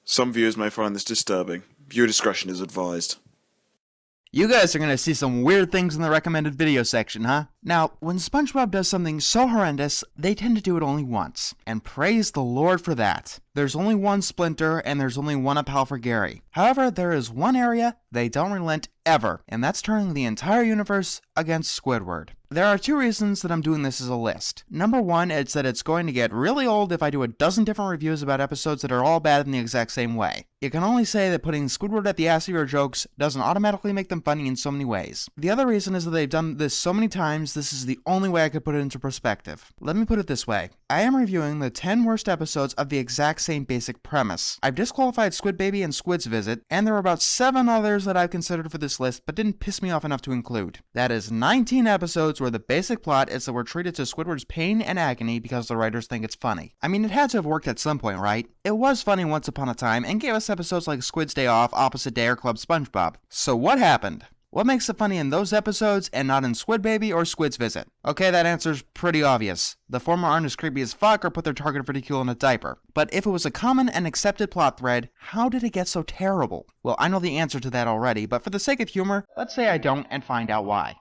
Some viewers may find this disturbing. Viewer discretion is advised. You guys are gonna see some weird things in the recommended video section, huh? Now, when SpongeBob does something so horrendous, they tend to do it only once. And praise the Lord for that. There's only one Splinter, and there's only one Appel for Gary. However, there is one area they don't relent ever, and that's turning the entire universe against Squidward. There are two reasons that I'm doing this as a list. Number one, it's that it's going to get really old if I do a dozen different reviews about episodes that are all bad in the exact same way. You can only say that putting Squidward at the ass of your jokes doesn't automatically make them funny in so many ways. The other reason is that they've done this so many times, this is the only way I could put it into perspective. Let me put it this way. I am reviewing the 10 worst episodes of the exact same basic premise. I've disqualified Squid Baby and Squid's Visit, and there are about 7 others that I've considered for this list but didn't piss me off enough to include. That is 19 episodes where the basic plot is that we're treated to Squidward's pain and agony because the writers think it's funny. I mean, it had to have worked at some point, right? It was funny once upon a time and gave us episodes like Squid's Day Off, Opposite Day, or Club SpongeBob. So what happened? What makes it funny in those episodes and not in Squid Baby or Squid's Visit? Okay, that answer's pretty obvious. The former aren't as creepy as fuck or put their targeted ridicule in a diaper. But if it was a common and accepted plot thread, how did it get so terrible? Well, I know the answer to that already, but for the sake of humor, let's say I don't and find out why.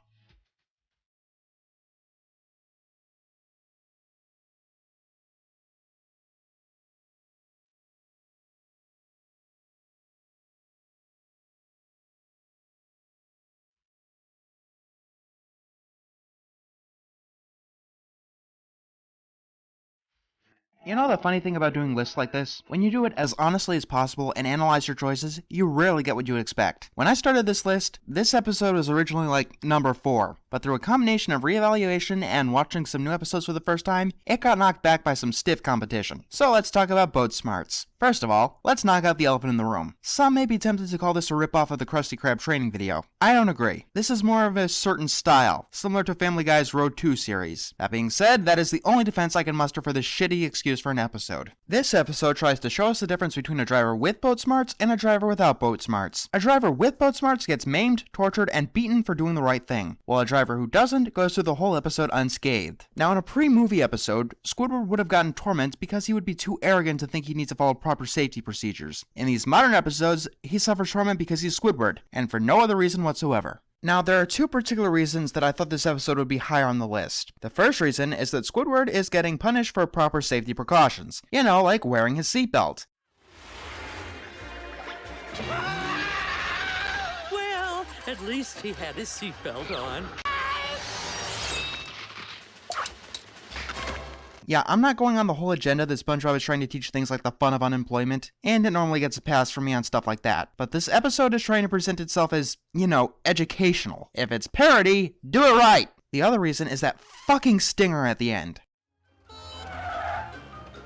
You know the funny thing about doing lists like this? When you do it as honestly as possible and analyze your choices, you rarely get what you would expect. When I started this list, this episode was originally like number 4, but through a combination of reevaluation and watching some new episodes for the first time, it got knocked back by some stiff competition. So let's talk about boat smarts. First of all, let's knock out the elephant in the room. Some may be tempted to call this a ripoff of the Krusty Krab training video. I don't agree. This is more of a certain style, similar to Family Guy's Road 2 series. That being said, that is the only defense I can muster for this shitty excuse for an episode. This episode tries to show us the difference between a driver with boat smarts and a driver without boat smarts. A driver with boat smarts gets maimed, tortured, and beaten for doing the right thing, while a driver who doesn't goes through the whole episode unscathed. Now, in a pre-movie episode, Squidward would have gotten torment because he would be too arrogant to think he needs to follow proper safety procedures. In these modern episodes, he suffers torment because he's Squidward, and for no other reason whatsoever. Now, there are two particular reasons that I thought this episode would be higher on the list. The first reason is that Squidward is getting punished for proper safety precautions. You know, like wearing his seatbelt. Well, at least he had his seatbelt on. Yeah, I'm not going on the whole agenda that SpongeBob is trying to teach things like the fun of unemployment, and it normally gets a pass from me on stuff like that. But this episode is trying to present itself as, you know, educational. If it's parody, do it right! The other reason is that fucking stinger at the end.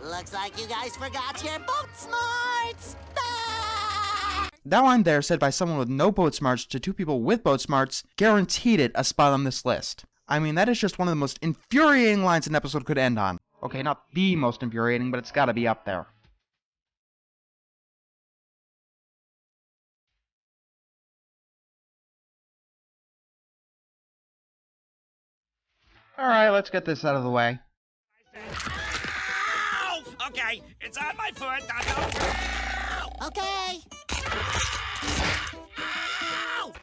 Looks like you guys forgot your boat smarts! Ah! That line there, said by someone with no boat smarts to two people with boat smarts, guaranteed it a spot on this list. I mean, that is just one of the most infuriating lines an episode could end on. Okay, not the most infuriating, but it's gotta be up there. Alright, let's get this out of the way. Ow! Okay, it's on my foot. Okay.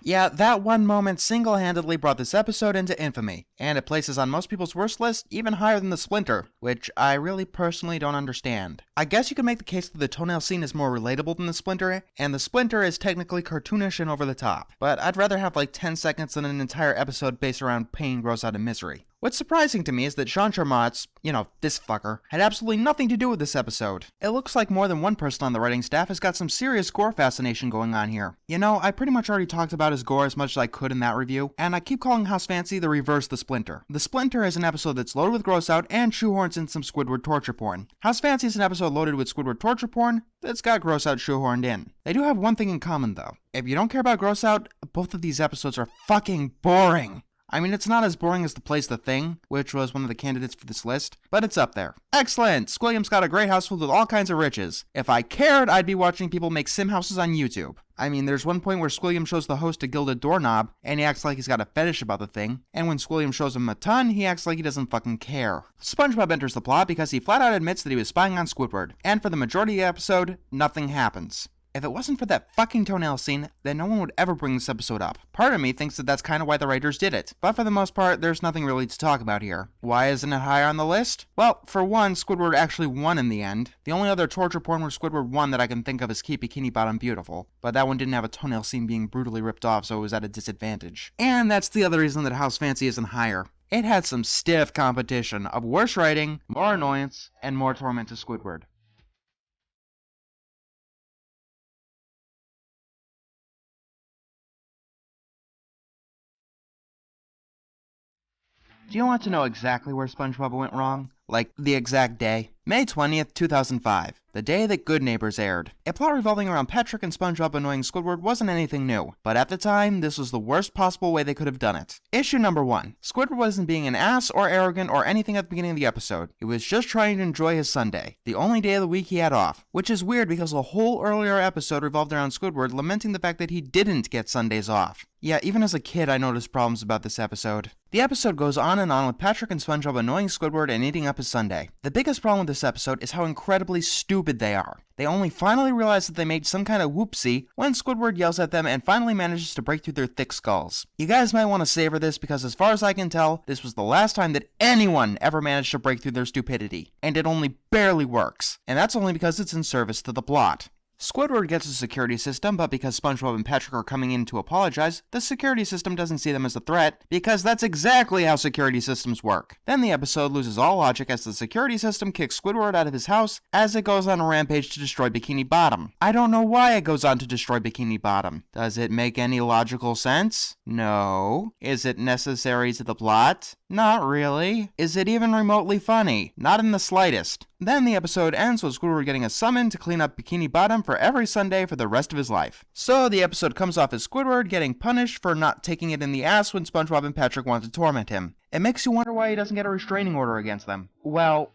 Yeah, that one moment single-handedly brought this episode into infamy, and it places on most people's worst list even higher than the Splinter, which I really personally don't understand. I guess you could make the case that the toenail scene is more relatable than the Splinter, and the Splinter is technically cartoonish and over the top, but I'd rather have like 10 seconds than an entire episode based around pain, gross out, and misery. What's surprising to me is that Jean Charmot's, you know, this fucker, had absolutely nothing to do with this episode. It looks like more than one person on the writing staff has got some serious gore fascination going on here. You know, I pretty much already talked about his gore as much as I could in that review, and I keep calling House Fancy the reverse The Splinter. The Splinter is an episode that's loaded with gross out and shoehorns in some Squidward torture porn. House Fancy is an episode loaded with Squidward torture porn that's got gross out shoehorned in. They do have one thing in common though. If you don't care about gross out, both of these episodes are fucking boring. I mean, it's not as boring as The Place The Thing, which was one of the candidates for this list, but it's up there. Excellent! Squilliam's got a great house filled with all kinds of riches. If I cared, I'd be watching people make sim houses on YouTube. I mean, there's one point where Squilliam shows the host a gilded doorknob, and he acts like he's got a fetish about the thing, and when Squilliam shows him a ton, he acts like he doesn't fucking care. SpongeBob enters the plot because he flat out admits that he was spying on Squidward, and for the majority of the episode, nothing happens. If it wasn't for that fucking toenail scene, then no one would ever bring this episode up. Part of me thinks that that's kind of why the writers did it, but for the most part, there's nothing really to talk about here. Why isn't it higher on the list? Well, for one, Squidward actually won in the end. The only other torture porn where Squidward won that I can think of is Keep Bikini Bottom Beautiful, but that one didn't have a toenail scene being brutally ripped off, so it was at a disadvantage. And that's the other reason that House Fancy isn't higher. It had some stiff competition of worse writing, more annoyance, and more torment to Squidward. Do you want to know exactly where SpongeBob went wrong? Like, the exact day? May 20th, 2005. The day that Good Neighbors aired. A plot revolving around Patrick and SpongeBob annoying Squidward wasn't anything new, but at the time, this was the worst possible way they could have done it. Issue number 1. Squidward wasn't being an ass or arrogant or anything at the beginning of the episode. He was just trying to enjoy his Sunday, the only day of the week he had off. Which is weird because the whole earlier episode revolved around Squidward lamenting the fact that he didn't get Sundays off. Yeah, even as a kid, I noticed problems about this episode. The episode goes on and on with Patrick and SpongeBob annoying Squidward and eating up his Sunday. The biggest problem with this episode is how incredibly stupid they are. They only finally realize that they made some kind of whoopsie when Squidward yells at them and finally manages to break through their thick skulls. You guys might want to savor this because as far as I can tell, this was the last time that anyone ever managed to break through their stupidity. And it only barely works. And that's only because it's in service to the plot. Squidward gets a security system, but because SpongeBob and Patrick are coming in to apologize, the security system doesn't see them as a threat, because that's exactly how security systems work. Then the episode loses all logic as the security system kicks Squidward out of his house as it goes on a rampage to destroy Bikini Bottom. I don't know why it goes on to destroy Bikini Bottom. Does it make any logical sense? No. Is it necessary to the plot? Not really. Is it even remotely funny? Not in the slightest. Then the episode ends with Squidward getting a summon to clean up Bikini Bottom for every Sunday for the rest of his life. So the episode comes off as Squidward getting punished for not taking it in the ass when SpongeBob and Patrick want to torment him. It makes you wonder why he doesn't get a restraining order against them. Well,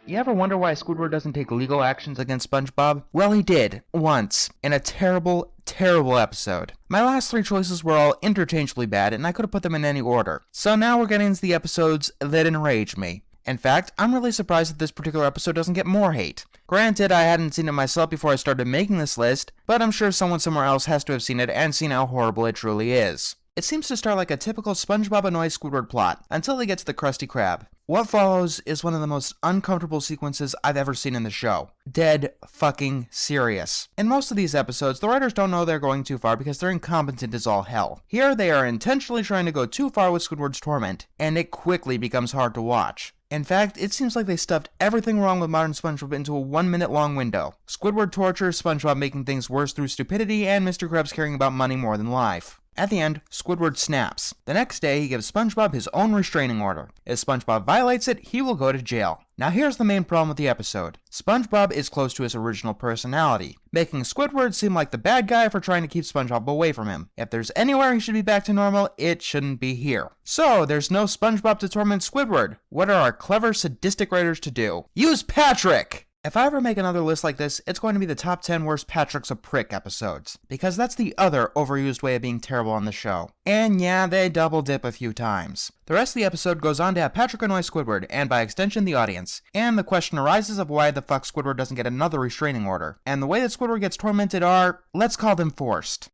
you ever wonder why Squidward doesn't take legal actions against SpongeBob? Well, he did. Once. In a terrible, terrible episode. My last 3 choices were all interchangeably bad, and I could have put them in any order. So now we're getting into the episodes that enrage me. In fact, I'm really surprised that this particular episode doesn't get more hate. Granted, I hadn't seen it myself before I started making this list, but I'm sure someone somewhere else has to have seen it and seen how horrible it truly is. It seems to start like a typical SpongeBob annoys Squidward plot, until they get to the Krusty Krab. What follows is one of the most uncomfortable sequences I've ever seen in the show. Dead fucking serious. In most of these episodes, the writers don't know they're going too far because they're incompetent as all hell. Here, they are intentionally trying to go too far with Squidward's torment, and it quickly becomes hard to watch. In fact, it seems like they stuffed everything wrong with modern SpongeBob into a 1-minute long window. Squidward torture, SpongeBob making things worse through stupidity, and Mr. Krabs caring about money more than life. At the end, Squidward snaps. The next day, he gives SpongeBob his own restraining order. If SpongeBob violates it, he will go to jail. Now here's the main problem with the episode. SpongeBob is close to his original personality, making Squidward seem like the bad guy for trying to keep SpongeBob away from him. If there's anywhere he should be back to normal, it shouldn't be here. So, there's no SpongeBob to torment Squidward. What are our clever, sadistic writers to do? Use Patrick! If I ever make another list like this, it's going to be the top 10 worst Patrick's a Prick episodes, because that's the other overused way of being terrible on the show. And yeah, they double dip a few times. The rest of the episode goes on to have Patrick annoy Squidward, and by extension the audience. And the question arises of why the fuck Squidward doesn't get another restraining order. And the way that Squidward gets tormented are, let's call them forced.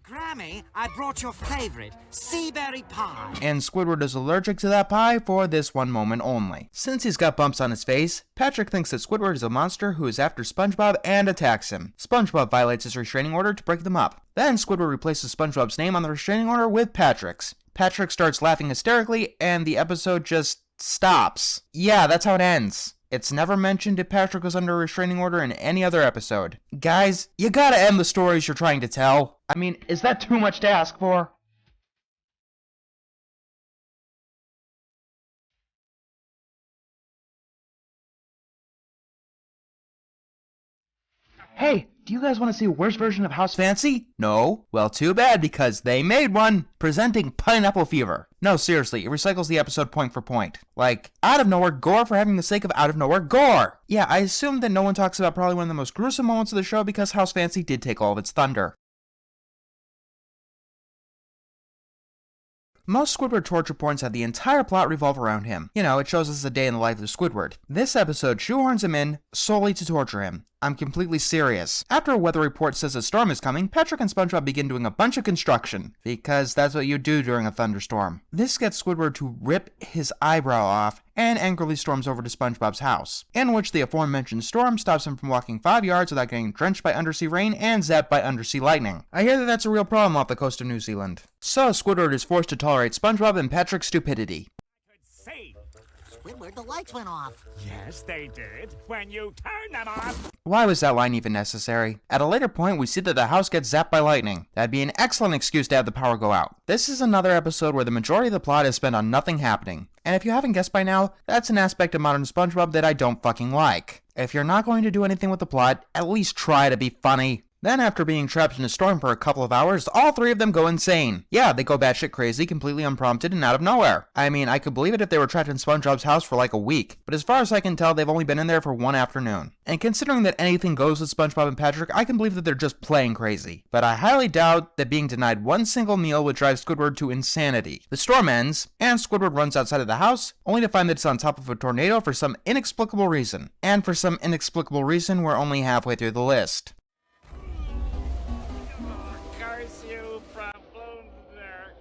Grammy, I brought your favorite, seaberry pie. And Squidward is allergic to that pie for this one moment only. Since he's got bumps on his face, Patrick thinks that Squidward is a monster who is after SpongeBob and attacks him. SpongeBob violates his restraining order to break them up. Then Squidward replaces SpongeBob's name on the restraining order with Patrick's. Patrick starts laughing hysterically, and the episode just stops. Yeah, that's how it ends. It's never mentioned if Patrick was under a restraining order in any other episode. Guys, you gotta end the stories you're trying to tell. I mean, is that too much to ask for? Hey, do you guys want to see a worse version of House Fancy? No? Well, too bad, because they made one! Presenting Pineapple Fever. No, seriously, it recycles the episode point for point. Like, out of nowhere gore for having the sake of out of nowhere gore! Yeah, I assume that no one talks about probably one of the most gruesome moments of the show because House Fancy did take all of its thunder. Most Squidward torture porns have the entire plot revolve around him. You know, it shows us a day in the life of Squidward. This episode shoehorns him in solely to torture him. I'm completely serious. After a weather report says a storm is coming, Patrick and SpongeBob begin doing a bunch of construction, because that's what you do during a thunderstorm. This gets Squidward to rip his eyebrow off and angrily storms over to SpongeBob's house, in which the aforementioned storm stops him from walking 5 yards without getting drenched by undersea rain and zapped by undersea lightning. I hear that that's a real problem off the coast of New Zealand. So Squidward is forced to tolerate SpongeBob and Patrick's stupidity. See? Squidward, the lights went off. Yes, they did. When you turn them off. Why was that line even necessary? At a later point, we see that the house gets zapped by lightning. That'd be an excellent excuse to have the power go out. This is another episode where the majority of the plot is spent on nothing happening. And if you haven't guessed by now, that's an aspect of modern SpongeBob that I don't fucking like. If you're not going to do anything with the plot, at least try to be funny. Then after being trapped in a storm for a couple of hours, all three of them go insane. Yeah, they go batshit crazy, completely unprompted and out of nowhere. I mean, I could believe it if they were trapped in SpongeBob's house for like a week, but as far as I can tell, they've only been in there for one afternoon. And considering that anything goes with SpongeBob and Patrick, I can believe that they're just playing crazy. But I highly doubt that being denied one single meal would drive Squidward to insanity. The storm ends, and Squidward runs outside of the house, only to find that it's on top of a tornado for some inexplicable reason. And for some inexplicable reason, we're only halfway through the list. Curse you from Blunder.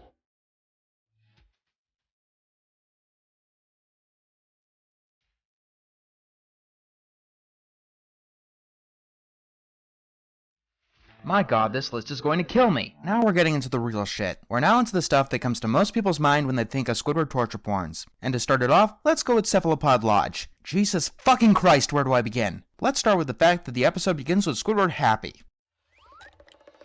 My god, this list is going to kill me. Now we're getting into the real shit. We're now into the stuff that comes to most people's mind when they think of Squidward torture porns. And to start it off, let's go with Cephalopod Lodge. Jesus fucking Christ, where do I begin? Let's start with the fact that the episode begins with Squidward happy.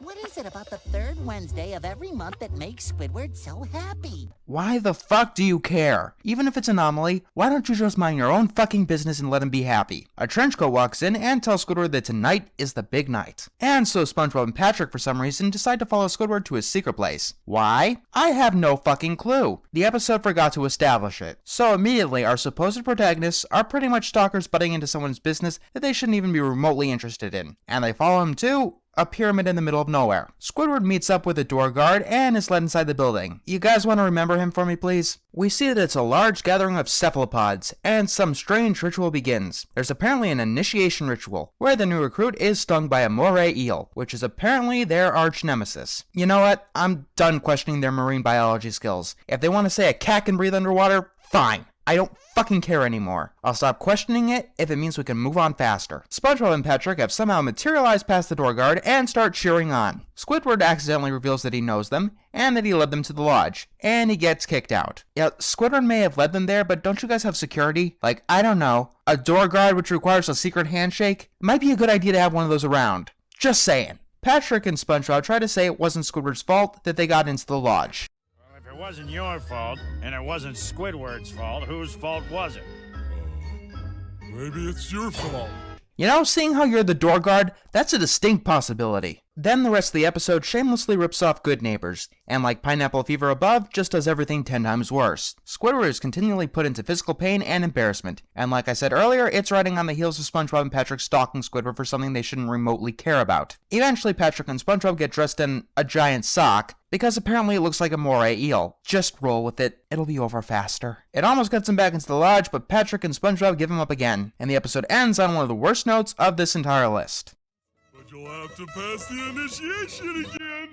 What is it about the third Wednesday of every month that makes Squidward so happy? Why the fuck do you care? Even if it's an anomaly, why don't you just mind your own fucking business and let him be happy? A trenchcoat walks in and tells Squidward that tonight is the big night. And so SpongeBob and Patrick, for some reason, decide to follow Squidward to his secret place. Why? I have no fucking clue. The episode forgot to establish it. So immediately, our supposed protagonists are pretty much stalkers butting into someone's business that they shouldn't even be remotely interested in. And they follow him to a pyramid in the middle of nowhere. Squidward meets up with a door guard and is led inside the building. You guys want to remember him for me, please? We see that it's a large gathering of cephalopods, and some strange ritual begins. There's apparently an initiation ritual, where the new recruit is stung by a moray eel, which is apparently their arch nemesis. You know what? I'm done questioning their marine biology skills. If they want to say a cat can breathe underwater, fine. I don't fucking care anymore. I'll stop questioning it if it means we can move on faster. SpongeBob and Patrick have somehow materialized past the door guard and start cheering on. Squidward accidentally reveals that he knows them, and that he led them to the lodge, and he gets kicked out. Yeah, Squidward may have led them there, but don't you guys have security? Like, I don't know, a door guard which requires a secret handshake? Might be a good idea to have one of those around. Just saying. Patrick and SpongeBob try to say it wasn't Squidward's fault that they got into the lodge. If it wasn't your fault, and it wasn't Squidward's fault, whose fault was it? Maybe it's your fault. You know, seeing how you're the door guard, that's a distinct possibility. Then the rest of the episode shamelessly rips off Good Neighbors, and like Pineapple Fever above, just does everything 10 times worse. Squidward is continually put into physical pain and embarrassment, and like I said earlier, it's riding on the heels of SpongeBob and Patrick stalking Squidward for something they shouldn't remotely care about. Eventually, Patrick and SpongeBob get dressed in a giant sock, because apparently it looks like a moray eel. Just roll with it, it'll be over faster. It almost gets him back into the lodge, but Patrick and SpongeBob give him up again, and the episode ends on one of the worst notes of this entire list. But you'll have to pass the initiation again.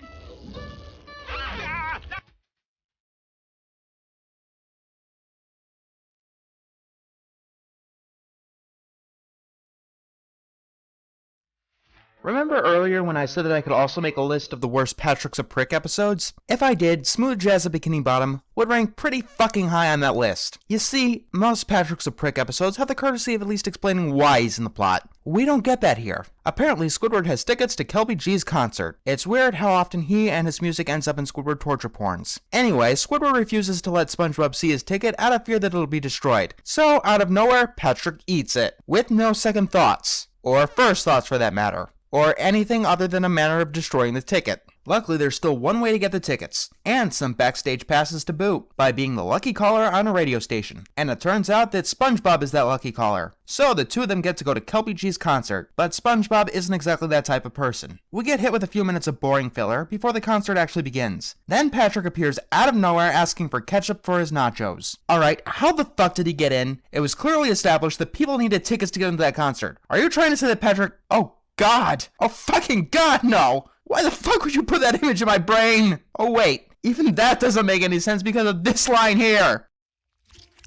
Remember earlier when I said that I could also make a list of the worst Patrick's a Prick episodes? If I did, Smooth Jazz at Bikini Bottom would rank pretty fucking high on that list. You see, most Patrick's a Prick episodes have the courtesy of at least explaining why he's in the plot. We don't get that here. Apparently, Squidward has tickets to Kelby G's concert. It's weird how often he and his music ends up in Squidward torture porns. Anyway, Squidward refuses to let SpongeBob see his ticket out of fear that it'll be destroyed. So, out of nowhere, Patrick eats it. With no second thoughts. Or first thoughts for that matter. or anything other than a manner of destroying the ticket. Luckily, there's still one way to get the tickets, and some backstage passes to boot, by being the lucky caller on a radio station. And it turns out that SpongeBob is that lucky caller. So the two of them get to go to Kelpie G's concert, but SpongeBob isn't exactly that type of person. We get hit with a few minutes of boring filler before the concert actually begins. Then Patrick appears out of nowhere asking for ketchup for his nachos. Alright, how the fuck did he get in? It was clearly established that people needed tickets to get into that concert. Are you trying to say that Patrick... Oh God! Oh fucking God, no! Why the fuck would you put that image in my brain? Oh wait, even that doesn't make any sense because of this line here.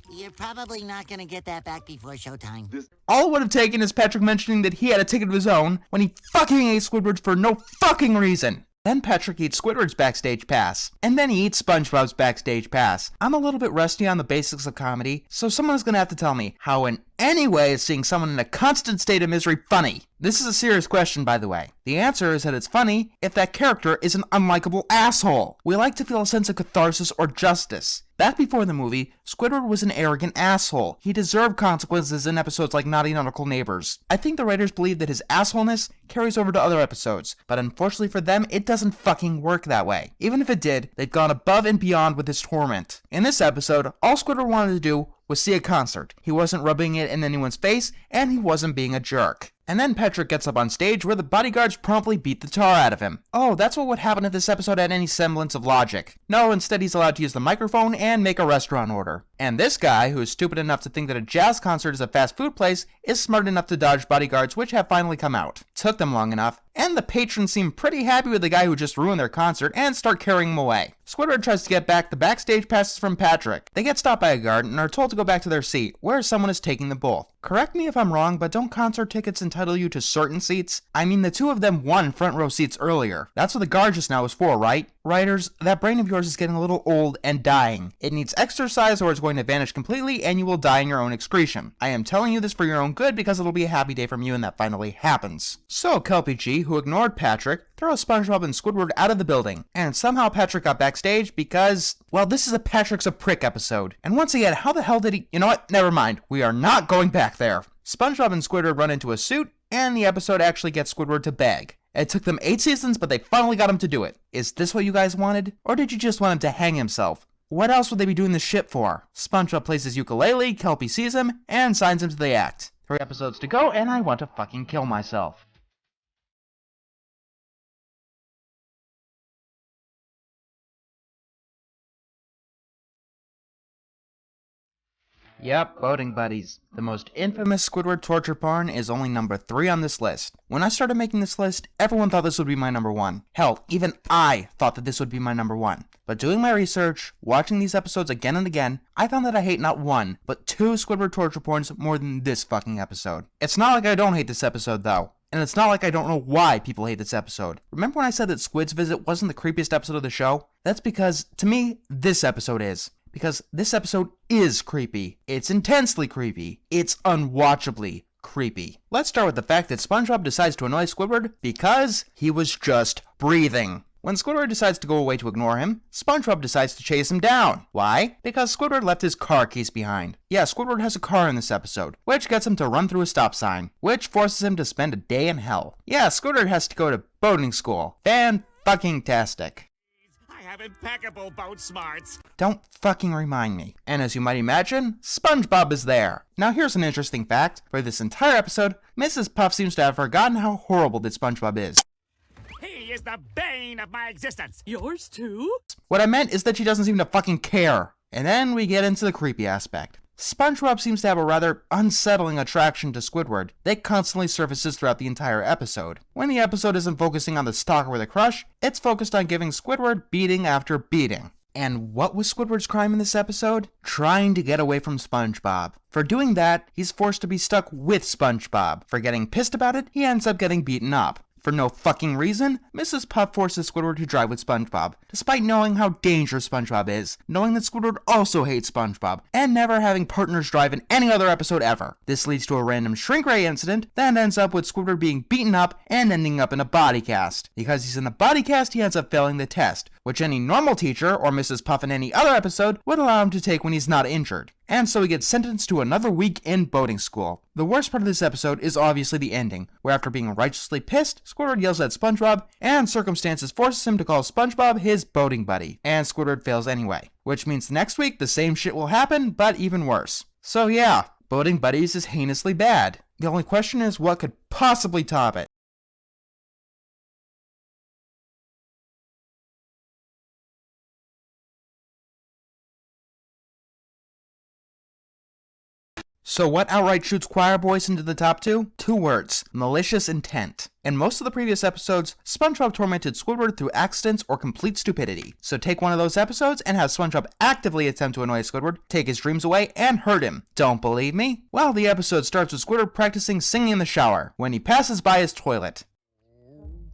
You're probably not gonna get that back before showtime. All it would have taken is Patrick mentioning that he had a ticket of his own when he fucking ate Squidward's for no fucking reason. Then Patrick eats Squidward's backstage pass, and then he eats SpongeBob's backstage pass. I'm a little bit rusty on the basics of comedy, so someone is gonna have to tell me how in any way is seeing someone in a constant state of misery funny? This is a serious question, by the way. The answer is that it's funny if that character is an unlikable asshole. We like to feel a sense of catharsis or justice. Back before the movie, Squidward was an arrogant asshole. He deserved consequences in episodes like Naughty Nautical Neighbors. I think the writers believe that his assholeness carries over to other episodes, but unfortunately for them, it doesn't fucking work that way. Even if it did, they've gone above and beyond with his torment. In this episode, all Squidward wanted to do was see a concert. He wasn't rubbing it in anyone's face, and he wasn't being a jerk. And then Patrick gets up on stage where the bodyguards promptly beat the tar out of him. Oh, that's what would happen if this episode had any semblance of logic. No, instead he's allowed to use the microphone and make a restaurant order. And this guy, who is stupid enough to think that a jazz concert is a fast food place, is smart enough to dodge bodyguards, which have finally come out. Took them long enough, and the patrons seem pretty happy with the guy who just ruined their concert and start carrying him away. Squidward tries to get back the backstage passes from Patrick. They get stopped by a guard and are told to go back to their seat, where someone is taking them both. Correct me if I'm wrong, but don't concert tickets entitle you to certain seats? I mean, the two of them won front row seats earlier. That's what the guard just now was for, right? Writers, that brain of yours is getting a little old and dying. It needs exercise or it's going to vanish completely and you will die in your own excretion. I am telling you this for your own good because it'll be a happy day from you when that finally happens. So Kelpie G, who ignored Patrick, throws SpongeBob and Squidward out of the building. And somehow Patrick got backstage because, well, this is a Patrick's a Prick episode. And once again, how the hell did he... You know what? Never mind. We are not going back there. SpongeBob and Squidward run into a suit, and the episode actually gets Squidward to beg. It took them 8 seasons, but they finally got him to do it. Is this what you guys wanted? Or did you just want him to hang himself? What else would they be doing this shit for? SpongeBob plays his ukulele, Kelpie sees him, and signs him to the act. 3 episodes to go, and I want to fucking kill myself. Yep, boating buddies. The most infamous Squidward torture porn is only number 3 on this list. When I started making this list, everyone thought this would be my number 1. Hell, even I thought that this would be my number 1. But doing my research, watching these episodes again and again, I found that I hate not 1, but 2 Squidward torture porns more than this fucking episode. It's not like I don't hate this episode though. And it's not like I don't know why people hate this episode. Remember when I said that Squid's Visit wasn't the creepiest episode of the show? That's because, to me, this episode is. Because this episode is creepy. It's intensely creepy. It's unwatchably creepy. Let's start with the fact that SpongeBob decides to annoy Squidward because he was just breathing. When Squidward decides to go away to ignore him, SpongeBob decides to chase him down. Why? Because Squidward left his car keys behind. Yeah, Squidward has a car in this episode, which gets him to run through a stop sign, which forces him to spend a day in hell. Yeah, Squidward has to go to boating school. Fan-fucking-tastic. Have impeccable boat smarts. Don't fucking remind me. And as you might imagine, SpongeBob is there. Now here's an interesting fact. For this entire episode, Mrs. Puff seems to have forgotten how horrible that SpongeBob is. He is the bane of my existence. Yours too? What I meant is that she doesn't seem to fucking care. And then we get into the creepy aspect. SpongeBob seems to have a rather unsettling attraction to Squidward that constantly surfaces throughout the entire episode. When the episode isn't focusing on the stalker with a crush, it's focused on giving Squidward beating after beating. And what was Squidward's crime in this episode? Trying to get away from SpongeBob. For doing that, he's forced to be stuck with SpongeBob. For getting pissed about it, he ends up getting beaten up. For no fucking reason, Mrs. Puff forces Squidward to drive with SpongeBob, despite knowing how dangerous SpongeBob is, knowing that Squidward also hates SpongeBob, and never having partners drive in any other episode ever. This leads to a random shrink ray incident that ends up with Squidward being beaten up and ending up in a body cast. Because he's in a body cast, he ends up failing the test, which any normal teacher, or Mrs. Puff in any other episode, would allow him to take when he's not injured. and so he gets sentenced to another week in boating school. The worst part of this episode is obviously the ending, where after being righteously pissed, Squidward yells at SpongeBob, and circumstances forces him to call SpongeBob his boating buddy, and Squidward fails anyway. Which means next week the same shit will happen, but even worse. So yeah, boating buddies is heinously bad. The only question is what could possibly top it. So what outright shoots Choir Boys into the top two? Two words: malicious intent. In most of the previous episodes, SpongeBob tormented Squidward through accidents or complete stupidity. So take one of those episodes and have SpongeBob actively attempt to annoy Squidward, take his dreams away, and hurt him. Don't believe me? Well, the episode starts with Squidward practicing singing in the shower when he passes by his toilet.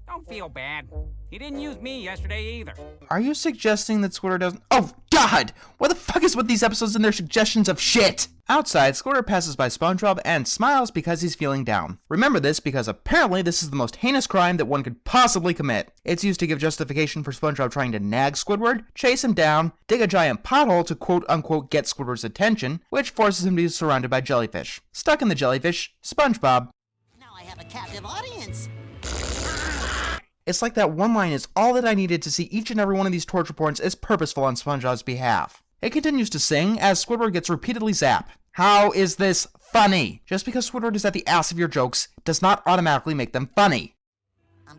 Don't feel bad. He didn't use me yesterday either. Are you suggesting that Squidward doesn't— Oh, God! What the fuck is with these episodes and their suggestions of shit? Outside, Squidward passes by SpongeBob and smiles because he's feeling down. Remember this because apparently this is the most heinous crime that one could possibly commit. It's used to give justification for SpongeBob trying to nag Squidward, chase him down, dig a giant pothole to quote-unquote get Squidward's attention, which forces him to be surrounded by jellyfish. Stuck in the jellyfish, SpongeBob. Now I have a captive audience. It's like that one line is all that I needed to see each and every one of these torture porns as purposeful on SpongeBob's behalf. It continues to sing as Squidward gets repeatedly zapped. How is this funny? Just because Squidward is at the ass of your jokes does not automatically make them funny.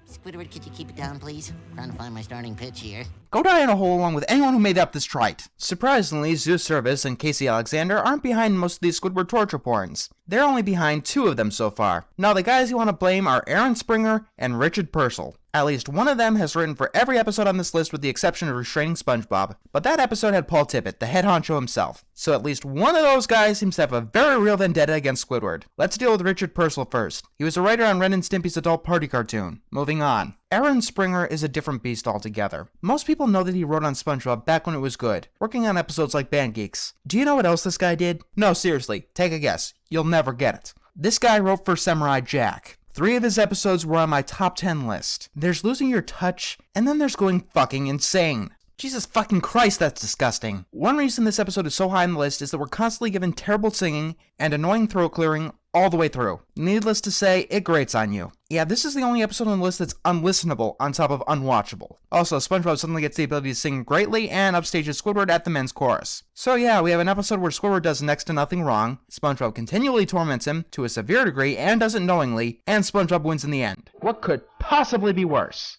Squidward, could you keep it down, please? I'm trying to find my starting pitch here. Go die in a hole along with anyone who made up this trite. Surprisingly, Zeus Service and Casey Alexander aren't behind most of these Squidward torture porns. They're only behind 2 of them so far. Now the guys you want to blame are Aaron Springer and Richard Purcell. At least one of them has written for every episode on this list with the exception of Restraining SpongeBob. But that episode had Paul Tippett, the head honcho himself. So at least one of those guys seems to have a very real vendetta against Squidward. Let's deal with Richard Purcell first. He was a writer on Ren and Stimpy's adult party cartoon. Moving on. Aaron Springer is a different beast altogether. Most people know that he wrote on SpongeBob back when it was good, working on episodes like Band Geeks. Do you know what else this guy did? No, seriously, take a guess. You'll never get it. This guy wrote for Samurai Jack. 3 of his episodes were on my top 10 list. There's Losing Your Touch, and then there's Going Fucking Insane. Jesus fucking Christ, that's disgusting. One reason this episode is so high on the list is that we're constantly given terrible singing and annoying throat clearing all the way through. Needless to say, it grates on you. Yeah, this is the only episode on the list that's unlistenable on top of unwatchable. Also, SpongeBob suddenly gets the ability to sing greatly and upstages Squidward at the men's chorus. So yeah, we have an episode where Squidward does next to nothing wrong, SpongeBob continually torments him to a severe degree and does it knowingly, and SpongeBob wins in the end. What could possibly be worse?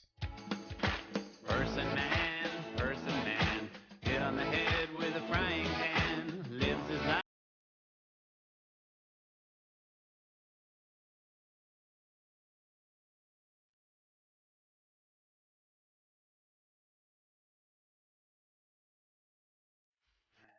Person man, hit on the head with a frying pan, lives his life.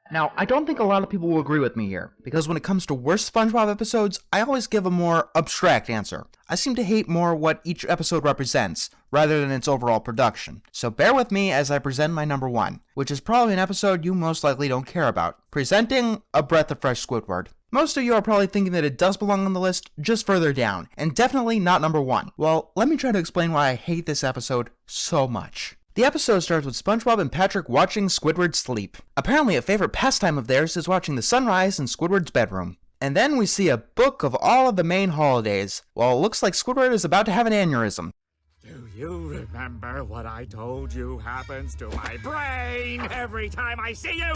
Now, I don't think a lot of people will agree with me here, because when it comes to worst SpongeBob episodes, I always give a more abstract answer. I seem to hate more what each episode represents, rather than its overall production. So bear with me as I present my number 1, which is probably an episode you most likely don't care about. Presenting A Breath of Fresh Squidward. Most of you are probably thinking that it does belong on the list just further down, and definitely not number 1. Well, let me try to explain why I hate this episode so much. The episode starts with SpongeBob and Patrick watching Squidward sleep. Apparently a favorite pastime of theirs is watching the sunrise in Squidward's bedroom. And then we see a book of all of the main holidays, while it looks like Squidward is about to have an aneurysm. Do you remember what I told you happens to my brain every time I see you?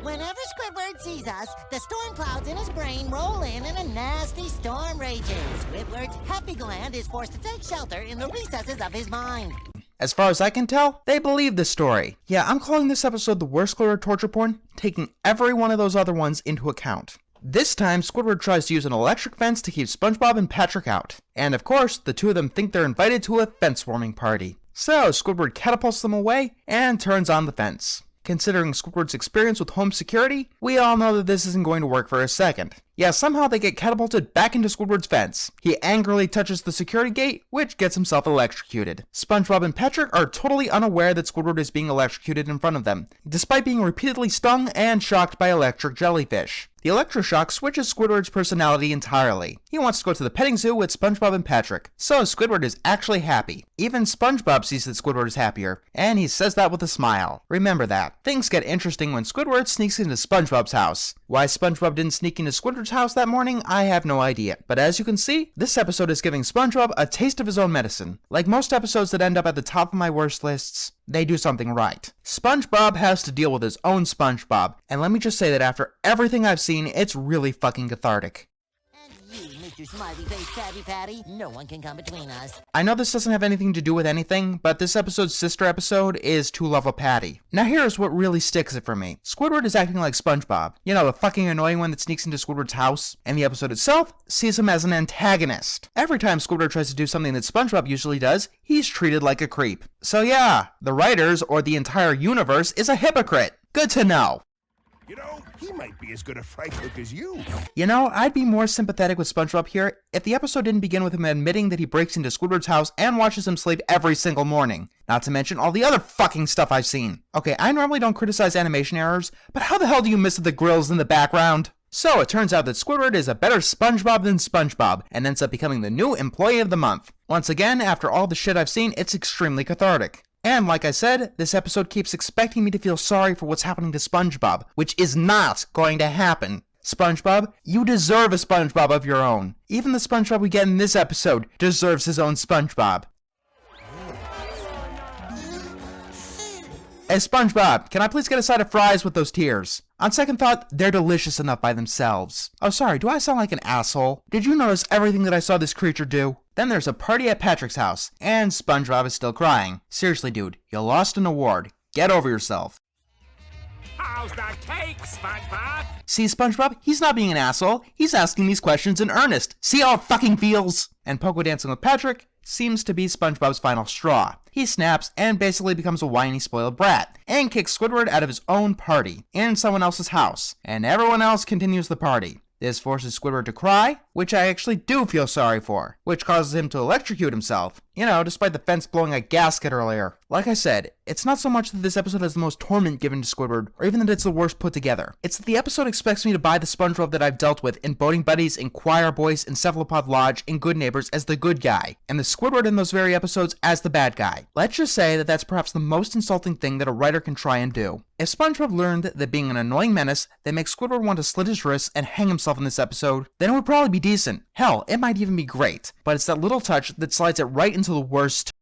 Whenever Squidward sees us, the storm clouds in his brain roll in and a nasty storm rages. Squidward's happy gland is forced to take shelter in the recesses of his mind. As far as I can tell, they believe this story. Yeah, I'm calling this episode the worst Squidward torture porn, taking every one of those other ones into account. This time, Squidward tries to use an electric fence to keep SpongeBob and Patrick out. And of course, the 2 of them think they're invited to a fence warming party. So, Squidward catapults them away and turns on the fence. Considering Squidward's experience with home security, we all know that this isn't going to work for a second. Yeah, somehow they get catapulted back into Squidward's fence. He angrily touches the security gate, which gets himself electrocuted. SpongeBob and Patrick are totally unaware that Squidward is being electrocuted in front of them, despite being repeatedly stung and shocked by electric jellyfish. The electroshock switches Squidward's personality entirely. He wants to go to the petting zoo with SpongeBob and Patrick, so Squidward is actually happy. Even SpongeBob sees that Squidward is happier, and he says that with a smile. Remember that. Things get interesting when Squidward sneaks into SpongeBob's house. Why SpongeBob didn't sneak into Squidward's house that morning, I have no idea. But as you can see, this episode is giving SpongeBob a taste of his own medicine. Like most episodes that end up at the top of my worst lists, they do something right. SpongeBob has to deal with his own SpongeBob, and let me just say that after everything I've seen, it's really fucking cathartic. And you, Mr. Smiley Face Krabby Patty, no one can come between us. I know this doesn't have anything to do with anything, but this episode's sister episode is To Love a Patty. Now here's what really sticks it for me. Squidward is acting like SpongeBob. You know, the fucking annoying one that sneaks into Squidward's house. And the episode itself sees him as an antagonist. Every time Squidward tries to do something that SpongeBob usually does, he's treated like a creep. So yeah, the writers, or the entire universe, is a hypocrite. Good to know. You know, he might be as good a fry cook as you. You know, I'd be more sympathetic with SpongeBob here if the episode didn't begin with him admitting that he breaks into Squidward's house and watches him sleep every single morning. Not to mention all the other fucking stuff I've seen. Okay, I normally don't criticize animation errors, but how the hell do you miss the grills in the background? So it turns out that Squidward is a better SpongeBob than SpongeBob, and ends up becoming the new Employee of the Month. Once again, after all the shit I've seen, it's extremely cathartic. And like I said, this episode keeps expecting me to feel sorry for what's happening to SpongeBob, which is not going to happen. SpongeBob, you deserve a SpongeBob of your own. Even the SpongeBob we get in this episode deserves his own SpongeBob. Hey SpongeBob, can I please get a side of fries with those tears? On second thought, they're delicious enough by themselves. Oh sorry, do I sound like an asshole? Did you notice everything that I saw this creature do? Then there's a party at Patrick's house, and SpongeBob is still crying. Seriously dude, you lost an award. Get over yourself. How's the cake, SpongeBob? See SpongeBob, he's not being an asshole. He's asking these questions in earnest. See how it fucking feels? And Pogo dancing with Patrick seems to be SpongeBob's final straw. He snaps and basically becomes a whiny spoiled brat, and kicks Squidward out of his own party, in someone else's house, and everyone else continues the party. This forces Squidward to cry, which I actually do feel sorry for, which causes him to electrocute himself. You know, despite the fence blowing a gasket earlier. Like I said, it's not so much that this episode has the most torment given to Squidward, or even that it's the worst put together. It's that the episode expects me to buy the SpongeBob that I've dealt with in Boating Buddies, in Choir Boys, in Cephalopod Lodge, in Good Neighbors as the good guy, and the Squidward in those very episodes as the bad guy. Let's just say that that's perhaps the most insulting thing that a writer can try and do. If SpongeBob learned that being an annoying menace that makes Squidward want to slit his wrists and hang himself in this episode, then it would probably be decent. Hell, it might even be great. But it's that little touch that slides it right into the worst.